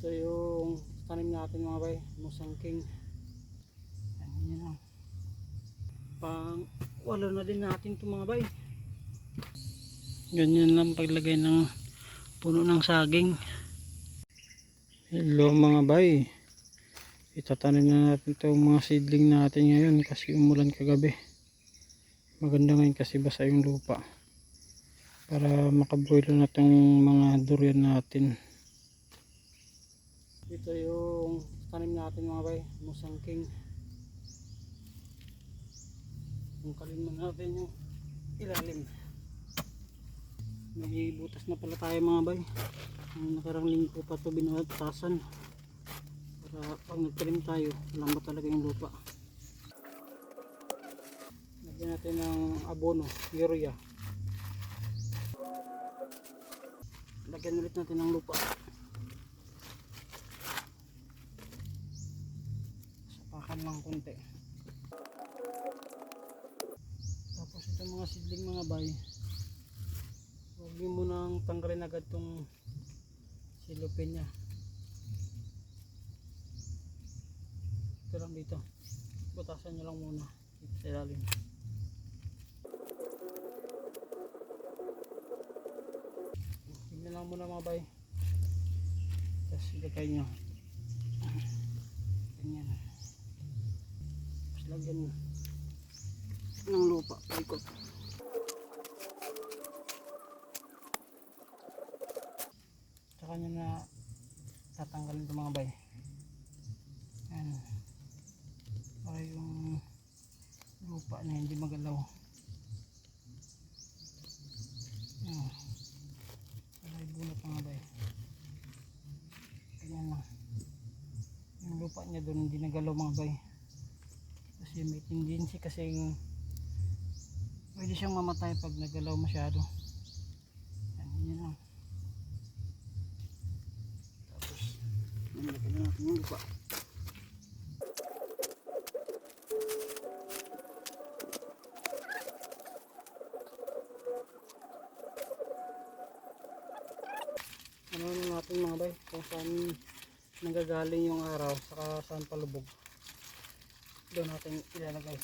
Ito yung tanim natin mga bay, musang king. Yan lang. Pang wala na din natin ito mga bay. Ganyan lang paglagay ng puno ng saging. Hello mga bay. Itatanim na natin itong mga seedling natin ngayon kasi umulan kagabi. Maganda ngayon kasi basa yung lupa. Para makabuelo na itong mga durian natin. Ito yung tanim natin mga bay, musang king. Tungkalin mo natin yung ilalim. May butas na pala tayo mga bay. Ang nakarang linggo pa ito binatasan. Para pag nagtanim tayo, lambat talaga yung lupa. Lagyan natin ng abono, urea. Lagyan ulit natin ng lupa. Sapakan lang konti. Tapos itong mga seedling mga bay, huwag nyo munang tanggalin agad itong silupin nya. Ito lang dito, butasan nyo lang muna dito sa ilalim. Tignan lang muna mga bay, tapos ilagay nyo ganyan, tapos lagyan ng lupa paikot. Tsaka nyo na tatanggalin ito mga bay. Yan, para yung lupa na hindi magalaw. Yan, para ibunot mga bay. Ganyan lang. Yung lupa niya doon hindi nagalaw mga bay. Kasi may tendency kasing pwede siyang mamatay pag nagalaw masyado. Yan lang. Tapos nilagyan natin yung lupa. Ano natin mga bay, kung saan nagagaling yung araw saka saan palubog, doon natin ilalagay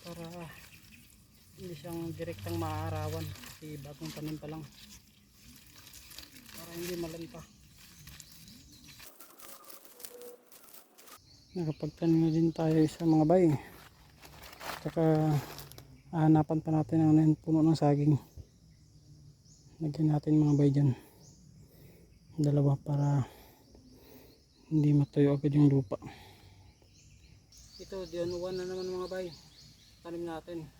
para hindi siyang direktang maaarawan kasi bagong tanim pa lang, para hindi malanta. Nakapagtanim na din tayo sa mga bay, saka hahanapan pa natin ng puno ng saging. Lagyan natin mga bay dyan, dalawa, para hindi matuyo agad yung lupa. Ito diyan uwan na naman mga bay, tanim natin.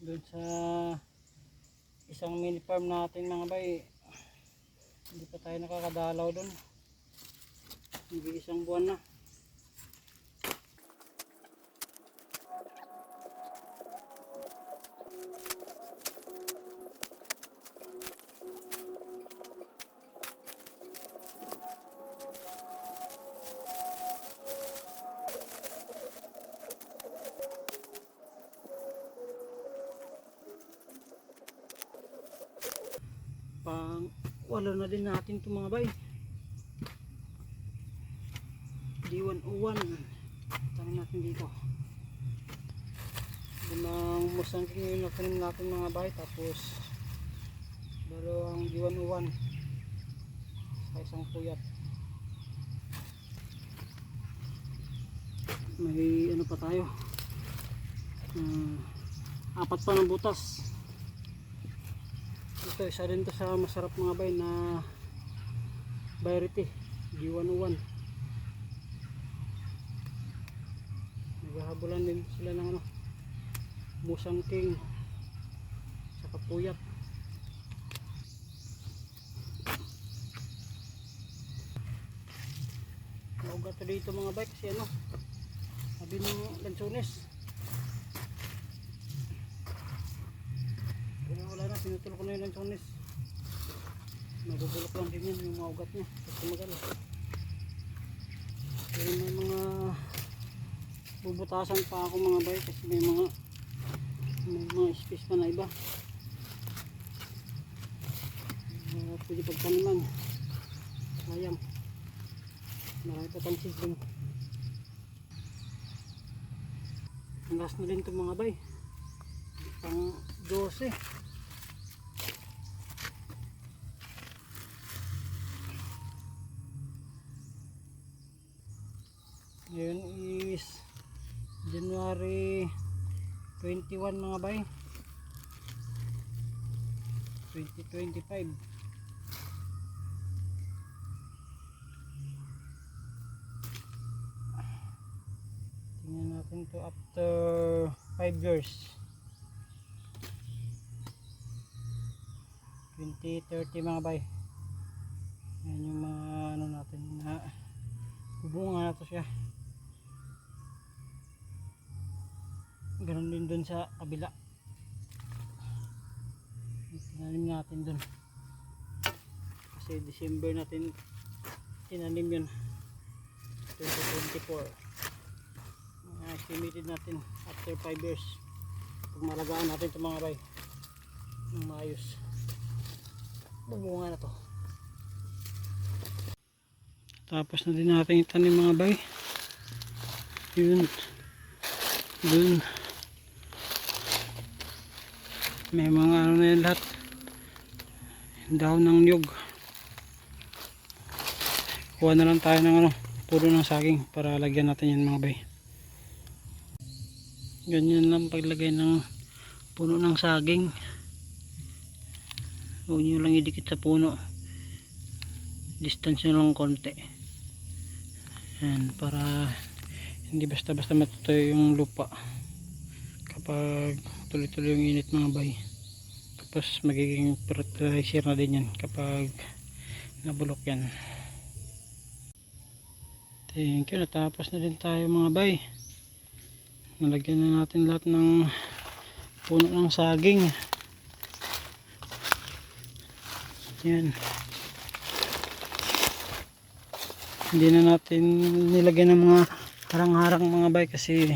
Doon sa isang mini farm natin mga bay, hindi pa tayo nakakadalaw doon, hindi isang buwan na. Pang wala na din natin ito mga bay, D101 tanim natin dito. Limang musang king yung natanim natin mga bay, tapos dalawang D101 sa isang puyat. May ano pa tayo, apat pa ng butas. Ito isa rin to sa masarap mga bay na variety, D101. Naghahabulan din sila ng ano, musang king sa kapuyat. Naugat to dito mga bay kasi ano, sabi ng lansones. Pero wala na, pinutol ko na yung lansones. Nagugulok lang din yan yung mga ugat niya kasi magalas. Bubutasan pa ako mga bay kasi may mga space pa na iba. Pwede pagtaniman. Sayang. Marami pa tayong seedling. Last na din ito mga bay. Pang 12. Ngayon is January 21 mga bay, 2025. Tingnan natin to after 5 years, 2030 mga bay. Yan yung mga ano natin na bunga na to siya. Ganon din dun sa kabila. Tinanim natin dun kasi December natin tinanim yun, 2024. Estimated natin after 5 years pag malagaan natin ito mga bay ng maayos, bumunga na to. Tapos na din natin itanim mga bay. Yun dun may mga ano na yan lahat, dahon ng niyog. Kuha na lang tayo ng ano, puno ng saging para lagyan natin yan mga bay. Ganyan lang paglagay ng puno ng saging. Huwag nyo lang idikit sa puno, distance nyo lang konti yan, para hindi basta basta matutuyo yung lupa kapag tuloy-tuloy yung init mga bay. Tapos magiging fertilizer na din yan kapag nabulok yan. Thank you. Natapos na din tayo mga bay. Nalagyan na natin lahat ng puno ng saging. Yan. Hindi na natin nilagyan ng mga harang-harang mga bay kasi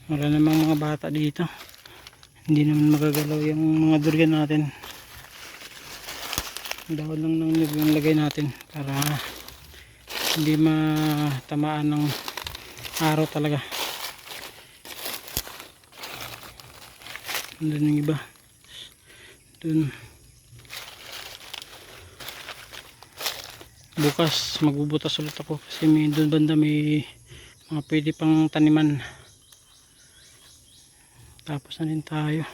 wala namang mga bata dito. Hindi naman magagalaw yung mga durian natin. Dahon lang ng nyug yung lagay natin para hindi matamaan ng araw talaga. Doon yung iba. Doon. Bukas magbubutas ulit ako kasi may doon banda may mga pwede pang taniman. Tapos na din tayo.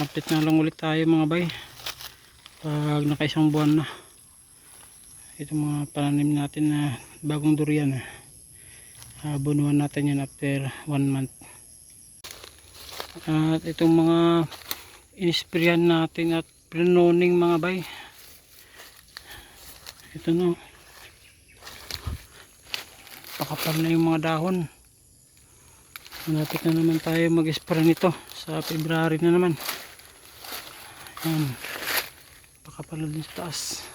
Update na lang ulit tayo mga bay pag nakaisang buwan na itong mga pananim natin na bagong durian. Bunuan natin yan after 1 month. At itong mga inisprayan natin at prenoning mga bay, ito no, pakapal na yung mga dahon. Malapit na naman tayo mag-spray nito sa February na naman. Yan, pakapal na din sa taas.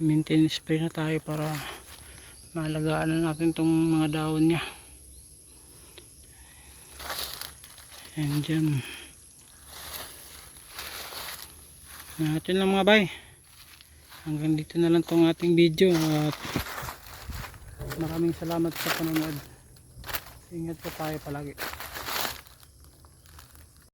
Maintenance spray na tayo para maalagaan na natin itong mga dahon nya. And dyan natin lang mga bay. Hanggang dito na lang itong ating video at maraming salamat sa panonood. Ingat po tayo palagi.